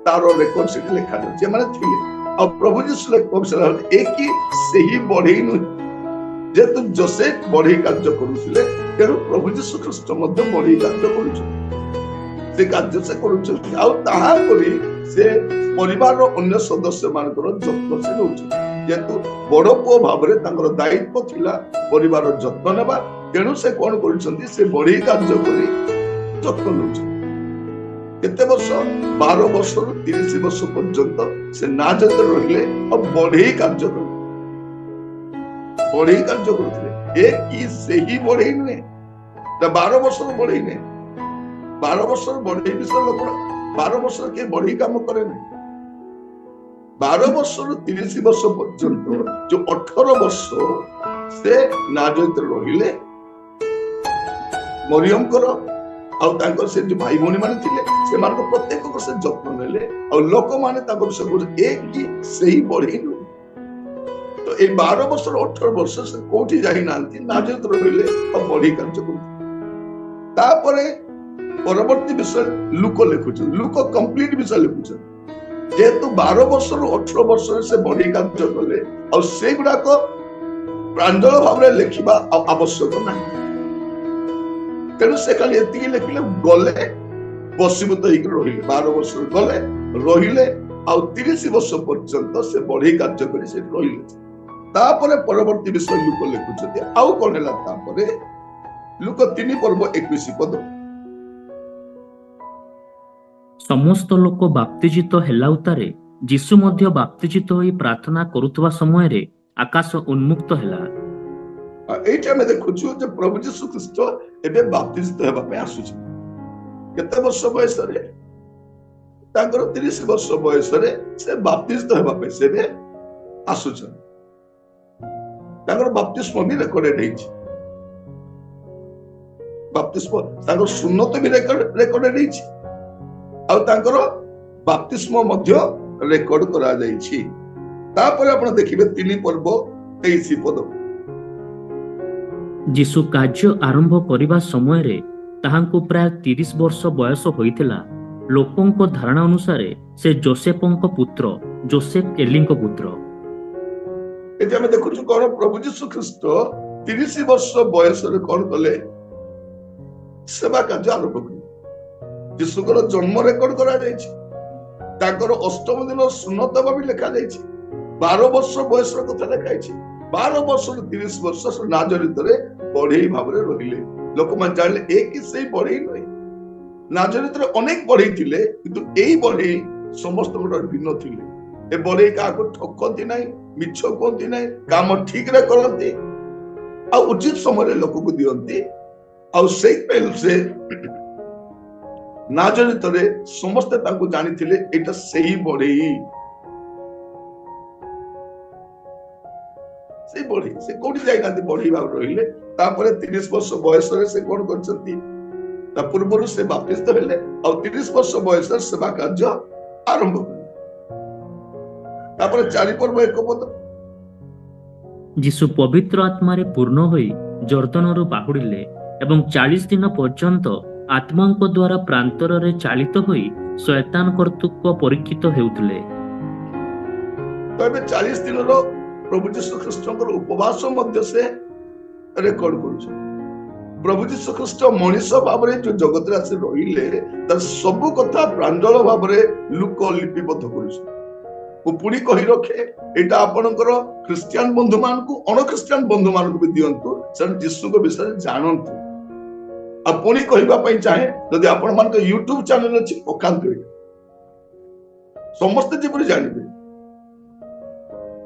तार रेकर्ड से लिखा जाए माने थिले आ प्रभु यीशु एक ही सही बढ़ई नुहे जेतु जोसेफ बढ़ई कार्य करुले तेणु प्रभु यीशु ख्रीस्ट बढ़ई कार्य कर कार्य से करी से परिवार अन्य सदस्य मान जत्न से जेतु बड़ पुओ भाव में दायित्व थिला परिवार जत्न नेबा तेणु से कौन कर बढ़ई कार्य कर जत्न नौ केते वर्ष 12 वर्ष 30 वर्ष पर्यंत से नाजत रहिले और बढ़ई कार्य करते एक ही से ही बढ़ई नुहे 12 वर्ष बढ़ई ने 12 वर्ष बढ़ई विषय लोक 12 वर्ष के बढ़ई काम करे नहीं 12 वर्ष 30 वर्ष पर्यंत जो 18 वर्ष से नाजत रहिले मरियम करो से जो भाई भौणी माने थिले से मानको प्रत्येक को से जत्न नेले और लोक माने ताको से एक ही सही बढ़ई नु तो ए 12 वर्ष 18 वर्ष से कोठी जाई नांती नाजत रहिले और बढ़ई कार्य कर तापरे परवर्ती विषय लुक लिखुछ लुक कंप्लीट विषय लिखुछ जेतु 12 वर्ष 18 वर्ष से बढ़ई कार्य कले और से गुडा को प्रांजल भाव रे लिखिबा आवश्यक नाही तेणु से खाली एति लिखिले गले बसीभूत होकर रहिले 12 वर्ष गले रहिले आ 30 वर्ष पर्यंत से बढ़ई कार्य करी से रहिले तापरे परवर्ती विषय लुक लिखुछथि आउ कोन हैला तापरे लुक 3 पर्व 21 पद समस्त लोक बाप्तिजित हेला उतारे जीसु मध्य बाप्तिजित होई प्रार्थना करुतवा समय रे आकाश उन्मुक्त हेला एटा में देखुछु जे प्रभु यीशु ख्रीस्ट एबे बाप्तिजित हेबा पे आसुछ केते वर्ष बयस रे तांकर 30 वर्ष बयस रे से बाप्तिजित हेबा पे से बे आसुछ तांकर बाप्तिस्म भी रेकर्डेड हेछि बाप्तिस्म तांकर सुन्नत भी रेकर्डेड हेछि आ तांकर बाप्तिस्म मध्य रेकर्ड करा जाइछि तापर आपण देखिबे 3 पर्व 23 पद जीसु कार्य आरंभ करिबा समय रे ताहांको प्राय 30 वर्ष बयस होइतिला लोकंको धारणा अनुसार से जोसेफंको पुत्र जोसेफ एलिंको पुत्र एते हम देखुछु कोन प्रभु यीशु ख्रीस्ट 30 वर्ष बयस रे कोन कले सेवा कार्य आरंभ कले यीशुकर जन्म रेकर्ड करा जाइछि ताकर अष्टम दिन सुन्नत भी लिखा जाइछि 12 वर्ष बयस रे कथा लिखाइछि 12 वर्ष 30 वर्ष नाजरित रे बढ़ई भाव रे रहिले लोक मान जानले एक ही सही बढ़ई नै नाजरित रे अनेक बढ़ई थिले किंतु एई बढ़ई समस्त गोटे भिन्न थिले ए बढ़ई का को ठकती नै मिछ कोंती नै काम ठीक रे करंती आ उचित समय रे लोक को दियंती आ सेई पेल से नाजरित रे समस्त ताको जानि थिले एटा सही बढ़ई से बढ़ी से कोठी जाई नांती बढ़ी भाव रहिले तापरे 30 वर्ष बयस रे से कोन करछंती ता पूर्वरु से बाप्तिस्म हेले और 30 वर्ष बयस रे सेवा कार्य आरंभ कले तापरे 4 पर्व 1 पद जीसु पवित्र आत्मा रे पूर्ण होई जर्दनरु बाहुडिले एवं 40 दिन पर्यंत आत्मांको द्वारा प्रांतर रे चालित होई शैतान कर्तृत्व परीक्षित हेउतले तो एबे 40 दिन रो प्रभु यीशु ख्रीष्टଙ୍କର उपवास मध्य से रेकर्ड करूछ प्रभु यीशु ख्रीष्ट मनुष्य भाबरे जो जगत रे रहिले त सब कथा प्रांजल भाबरे लुक लिपिबद्ध करूछ ओ पुणी कहि रखे एटा आपनकर क्रिश्चियन बंधु मान को अन क्रिश्चियन बंधु मान को भी दियंतु सर यीशु को विषय जानंतु आ पुणी कहिबा पई चाहे यदि आपन मान के YouTube चैनल अछि पकांतु समस्त जीवन जानिबे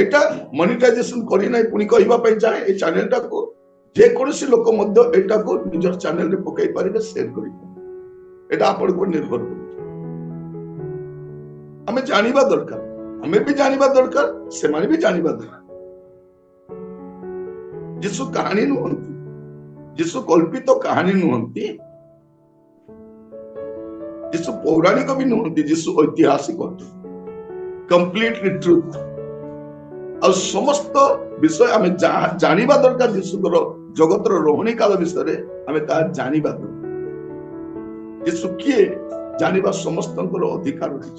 एटा मोनेटाइजेशन करी नै पुनी कहिबा पई चाहे ए चैनल टा को जे कोनसी लोक मध्य एटा को निजर चैनल रे पकाई पारिबे शेयर करी एटा आपन को निर्भर करू हमें जानिबा दरकार हमें भी जानिबा दरकार से माने भी जानिबा दरकार यीशु कहानी नुहंती यीशु कल्पित कहानी नुहंती यीशु पौराणिक भी नुहंती यीशु ऐतिहासिक कंप्लीटली ट्रुथ और समस्त विषय आम जानिबा दरकार यीशुकर जगतर रोहणी काल विषय आम ता जानिबा दरकार यीशु किए जानिबा समस्त अधिकार रही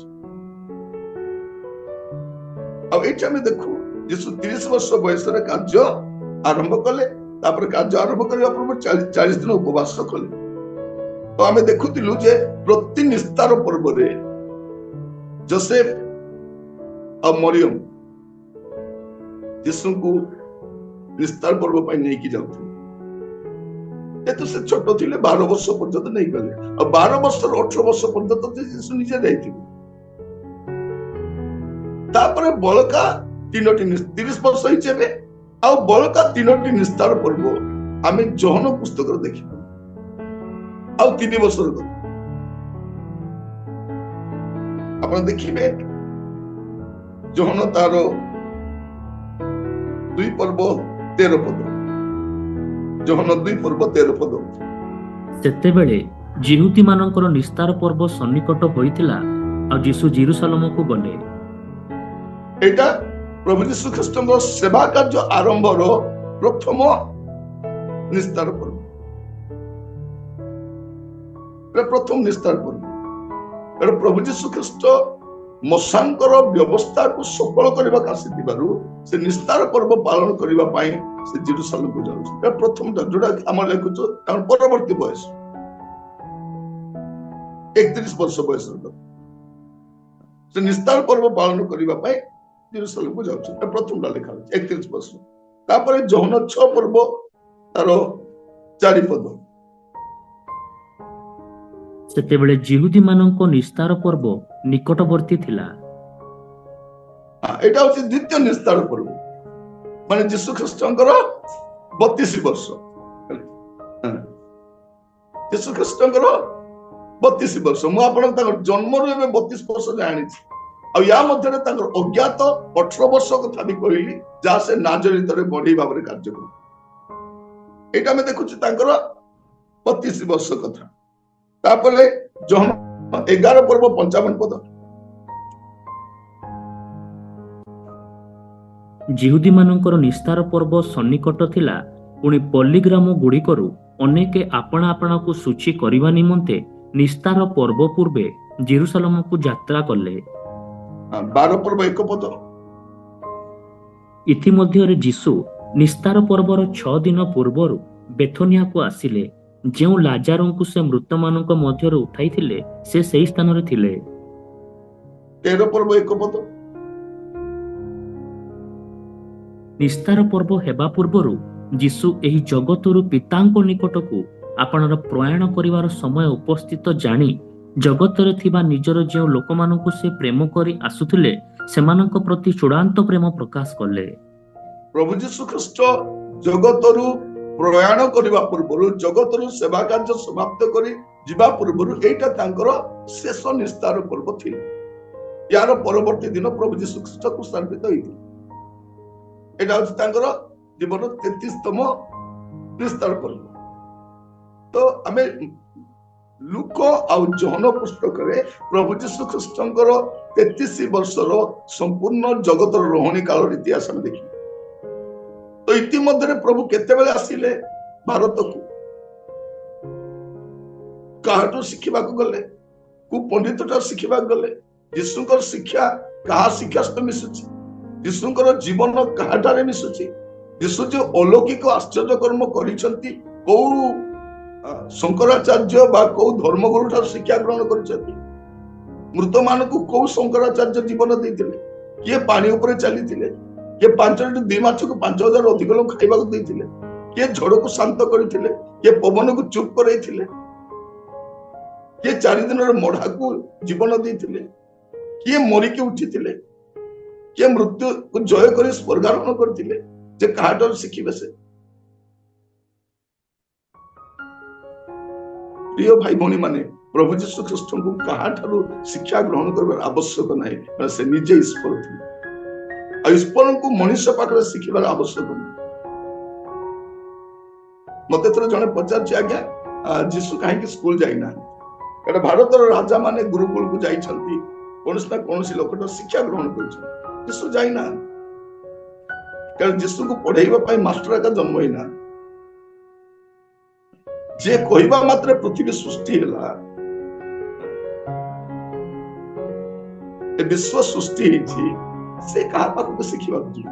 ଆଉ ଏଇଠି ଆମେ ଦେଖୁ ଯୀଶୁ 30 ବର୍ଷ ବୟସରେ କାର୍ଯ୍ୟ ଆରମ୍ଭ କଲେ। ତାପରେ କାର୍ଯ୍ୟ ଆରମ୍ଭ କରିବା ପୂର୍ବରୁ 40 ଦିନ ଉପବାସ କଲେ। ତ ଆମେ ଦେଖୁଥିଲୁ ଯେ ପ୍ରତି ନିସ୍ତାର ପର୍ବରେ ଯୋସେଫ ଆଉ ମରିୟମ ଯୀଶୁଙ୍କୁ ନିସ୍ତାର ପର୍ବ ପାଇଁ ନେଇକି ଯାଉଥିଲେ। ଯେହେତୁ ସେ ଛୋଟ ଥିଲେ 12 ବର୍ଷ ପର୍ଯ୍ୟନ୍ତ ନେଇଗଲେ। ଆଉ 12 ବର୍ଷରୁ 18 ବର୍ଷ ପର୍ଯ୍ୟନ୍ତ ଯୀଶୁ ନିଜେ ଯାଇଥିଲେ। ତାପରେ ବଳକା 3ଟି 30 ବର୍ଷ ହେଇଛି ଏବେ। ଆଉ ବଳକା 3ଟି ନିସ୍ତାର ପର୍ବ ଆମେ ଯୋହନ ପୁସ୍ତକରେ ଦେଖିବା। ଆଉ 3 ବର୍ଷର କଥା ଆପଣ ଦେଖିବେ, ଯୋହନ ତାର 2 ପର୍ବ 13 ପଦ। ଯୋହନ 2 ପର୍ବ 13 ପଦ। ସେତେବେଳେ ଜିହୁଦୀ ମାନଙ୍କର ନିସ୍ତାର ପର୍ବ ସନ୍ନିକଟ ହୋଇଥିଲା ଆଉ ଯୀଶୁ ଜେରୁସାଲେମକୁ ଗଲେ। ଏଇଟା ପ୍ରଭୁ ଯୀଶୁ ଖ୍ରୀଷ୍ଟଙ୍କ ସେବା କାର୍ଯ୍ୟ ଆରମ୍ଭର ପ୍ରଥମ ନିସ୍ତାର ପର୍ବ। ପ୍ରଥମ ନିସ୍ତାର ପର୍ବ। ପ୍ରଭୁ ଯୀଶୁ ଖ୍ରୀଷ୍ଟ ମଶାଙ୍କର ବ୍ୟବସ୍ଥାକୁ ସଫଳ କରିବାକୁ ଆସିଥିବାରୁ ସେ ନିସ୍ତାର ପର୍ବ ପାଳନ କରିବା ପାଇଁ ସେ ଜେରୁସାଲେମକୁ ଯାଉଛି। ପ୍ରଥମଟା ଯୋଉଟା ଆମେ ଲେଖୁଛୁ ତାର ପରବର୍ତ୍ତୀ ବୟସ 31 ବର୍ଷ ବୟସର କଥା। ସେ ନିସ୍ତାର ପର୍ବ ପାଳନ କରିବା ପାଇଁ ଜେରୁସାଲେମକୁ ଯାଉଛନ୍ତି। ପ୍ରଥମଟା ଲେଖା ଅଛି 31 ବର୍ଷ। ତାପରେ ଯୋହନ 6 ପର୍ବ ତାର 4 ପଦ। ସେତେବେଳେ ଜିହୁଦୀ ମାନଙ୍କ ନିସ୍ତାର ପର୍ବ ନିକଟବର୍ତ୍ତୀ ଥିଲା। ଏଇଟା ହଉଛି ଦ୍ୱିତୀୟ ନିସ୍ତାର ପର୍ବ, ମାନେ ଯୀଶୁ ଖ୍ରୀଷ୍ଟଙ୍କର 32 ବର୍ଷ। ଯୀଶୁ ଖ୍ରୀଷ୍ଟଙ୍କର 32 ବର୍ଷ। ମୁଁ ଆପଣଙ୍କ ତାଙ୍କର ଜନ୍ମରୁ ଏବେ 32 ବର୍ଷ ଜାଣିଛି। ଆଉ ୟା ମଧ୍ୟରେ ତାଙ୍କର ଅଜ୍ଞାତ 18 ବର୍ଷ କଥା ବି କହିଲି, ଯାହା ସେ ନାଜରିତରେ ବଢେଇ ଭାବରେ କାର୍ଯ୍ୟ କଲେ। ଏଇଟା ଆମେ ଦେଖୁଛୁ ତାଙ୍କର 32 ବର୍ଷ କଥା। ତାପରେ ଯୋହନ 11 ପର୍ବ 55 ପଦ। ଜିହୁଦୀ ମାନଙ୍କର ନିସ୍ତାର ପର୍ବ ସନ୍ନିକଟ ଥିଲା। ପୁଣି ପଲ୍ଲୀଗ୍ରାମ ଗୁଡ଼ିକରୁ ଅନେକେ ଆପଣା ଆପଣାକୁ ସୂଚୀ କରିବା ନିମନ୍ତେ ନିସ୍ତାର ପର୍ବ ପୂର୍ବେ ଜେରୁସାଲେମକୁ ଯାତ୍ରା କଲେ। 12 ପର୍ବ 1 ପଦ। ଇତିମଧ୍ୟରେ ଯୀଶୁ ନିସ୍ତାର ପର୍ବର 6 ଦିନ ପୂର୍ବରୁ ବେଥନିଆକୁ ଆସିଲେ। ଯେଉଁ ଲାଜାରଙ୍କୁ ସେ ମୃତମାନଙ୍କ ମଧ୍ୟରୁ ଉଠାଇଥିଲେ ସେ ସେହି ସ୍ଥାନରେ ଥିଲେ। 13 ପର୍ବ 1 ପଦ। ନିସ୍ତାର ପର୍ବ ହେବା ପୂର୍ବରୁ ଯୀଶୁ ଏହି ଜଗତରୁ ପିତାଙ୍କ ନିକଟକୁ ଆପଣାର ପ୍ରୟାଣ କରିବାର ସମୟ ଉପସ୍ଥିତ ଜାଣି ଜଗତରେ ଥିବା ନିଜର ଯେଉଁ ଲୋକମାନଙ୍କୁ ସେ ପ୍ରେମ କରି ଆସୁଥିଲେ ସେମାନଙ୍କ ପ୍ରତି ଚୂଡ଼ାନ୍ତ ପ୍ରେମ ପ୍ରକାଶ କଲେ। ପ୍ରଭୁ ଯୀଶୁ ଖ୍ରୀଷ୍ଟ ଜଗତରୁ ପ୍ରୟାଣ କରିବା ପୂର୍ବରୁ, ଜଗତରୁ ସେବା କାର୍ଯ୍ୟ ସମାପ୍ତ କରି ଯିବା ପୂର୍ବରୁ ଏଇଟା ତାଙ୍କର ଶେଷ ନିସ୍ତାର ପର୍ବ ଥିଲା। ୟାର ପରବର୍ତ୍ତୀ ଦିନ ପ୍ରଭୁ ଯୀଶୁ ଖ୍ରୀଷ୍ଟ କୃଷାନ୍ବିତ ହେଇଥିଲେ। ଏଇଟା ହଉଛି ତାଙ୍କର ଜୀବନ 33ତମ ନିସ୍ତାର ପର୍ବ। ତ ଆମେ ଲୁକ ଆଉ ଯୋହନ ପୁସ୍ତକରେ ପ୍ରଭୁ ଯୀଶୁ ଖ୍ରୀଷ୍ଟଙ୍କର 33 ବର୍ଷର ସମ୍ପୂର୍ଣ୍ଣ ଜଗତର ରହଣୀ କାଳର ଇତିହାସ ଆମେ ଦେଖିବା। ତ ଇତିମଧ୍ୟରେ ପ୍ରଭୁ କେତେବେଳେ ଆସିଲେ ଭାରତକୁ, କାହାଠୁ ଶିଖିବାକୁ ଗଲେ, କୋଉ ପଣ୍ଡିତଠାରୁ ଶିଖିବାକୁ ଗଲେ, ଯୀଶୁଙ୍କର ଶିକ୍ଷା କାହା ଶିକ୍ଷା ସହିତ ମିଶୁଛି, ଯୀଶୁଙ୍କର ଜୀବନ କାହାଠାରେ ମିଶୁଛି, ଯୀଶୁ ଯୋଉ ଅଲୌକିକ ଆଶ୍ଚର୍ଯ୍ୟ କର୍ମ କରିଛନ୍ତି କୋଉ ଶଙ୍କରାଚାର୍ଯ୍ୟ ବା କୋଉ ଧର୍ମଗୁରୁ ଠାରୁ ଶିକ୍ଷା ଗ୍ରହଣ କରିଛନ୍ତି, ମୃତ ମାନଙ୍କୁ କୋଉ ଶଙ୍କରାଚାର୍ଯ୍ୟ ଜୀବନ ଦେଇଥିଲେ, କିଏ ପାଣି ଉପରେ ଚାଲିଥିଲେ, କିଏ 5 ମାଛକୁ 5000 ଅଧିକ ଲୋକ ଖାଇବାକୁ ଦେଇଥିଲେ, କିଏ ଝଡକୁ ଶାନ୍ତ କରିଥିଲେ, କିଏ ପବନକୁ ଚୁପ୍ କରେଇଥିଲେ, କିଏ 4 ଦିନର ମଢାକୁ ଜୀବନ ଦେଇଥିଲେ, କିଏ ମରିକି ଉଠିଥିଲେ, କିଏ ମୃତ୍ୟୁକୁ ଜୟ କରି ସ୍ୱର୍ଗାରୋହଣ କରିଥିଲେ, ଯେ କାହାଠାରୁ ଶିଖିବେ ସେ? ପ୍ରିୟ ଭାଇ ଭଉଣୀ ମାନେ, ପ୍ରଭୁ ଯୀଶୁ ଖ୍ରୀଷ୍ଟଙ୍କୁ କାହାଠାରୁ ଶିକ୍ଷା ଗ୍ରହଣ କରିବାର ଆବଶ୍ୟକ ନାହିଁ, ସେ ନିଜେ ଈଶ୍ୱର ଥିଲେ। ଆଉ ଈଶ୍ୱରଙ୍କୁ ମଣିଷ ପାଖରେ ଶିଖିବାର ଆବଶ୍ୟକ ନାହିଁ। ମତେ ଥରେ ଜଣେ ପଚାରୁଛି, ଆଜ୍ଞା ଯୀଶୁ କାହିଁକି ସ୍କୁଲ ଯାଇନାହାନ୍ତି? କାରଣ ଭାରତର ରାଜା ମାନେ ଗୁରୁକୁଳକୁ ଯାଇଛନ୍ତି, କୌଣସି ନା କୌଣସି ଲୋକଠାରୁ ଶିକ୍ଷା ଗ୍ରହଣ କରିଛନ୍ତି। ଯୀଶୁ ଯାଇନାହାନ୍ତି କାରଣ ଯୀଶୁଙ୍କୁ ପଢେଇବା ପାଇଁ ମାଷ୍ଟର ଏକା ଜନ୍ମ ହେଇନାହାନ୍ତି। ଯେ କହିବା ମାତ୍ରେ ପୃଥିବୀ ସୃଷ୍ଟି ହେଲା, ଏ ବିଶ୍ୱ ସୃଷ୍ଟି ହେଇଛି, ସେ କାହା ପାଖକୁ ଶିଖିବାକୁ ଯିବ।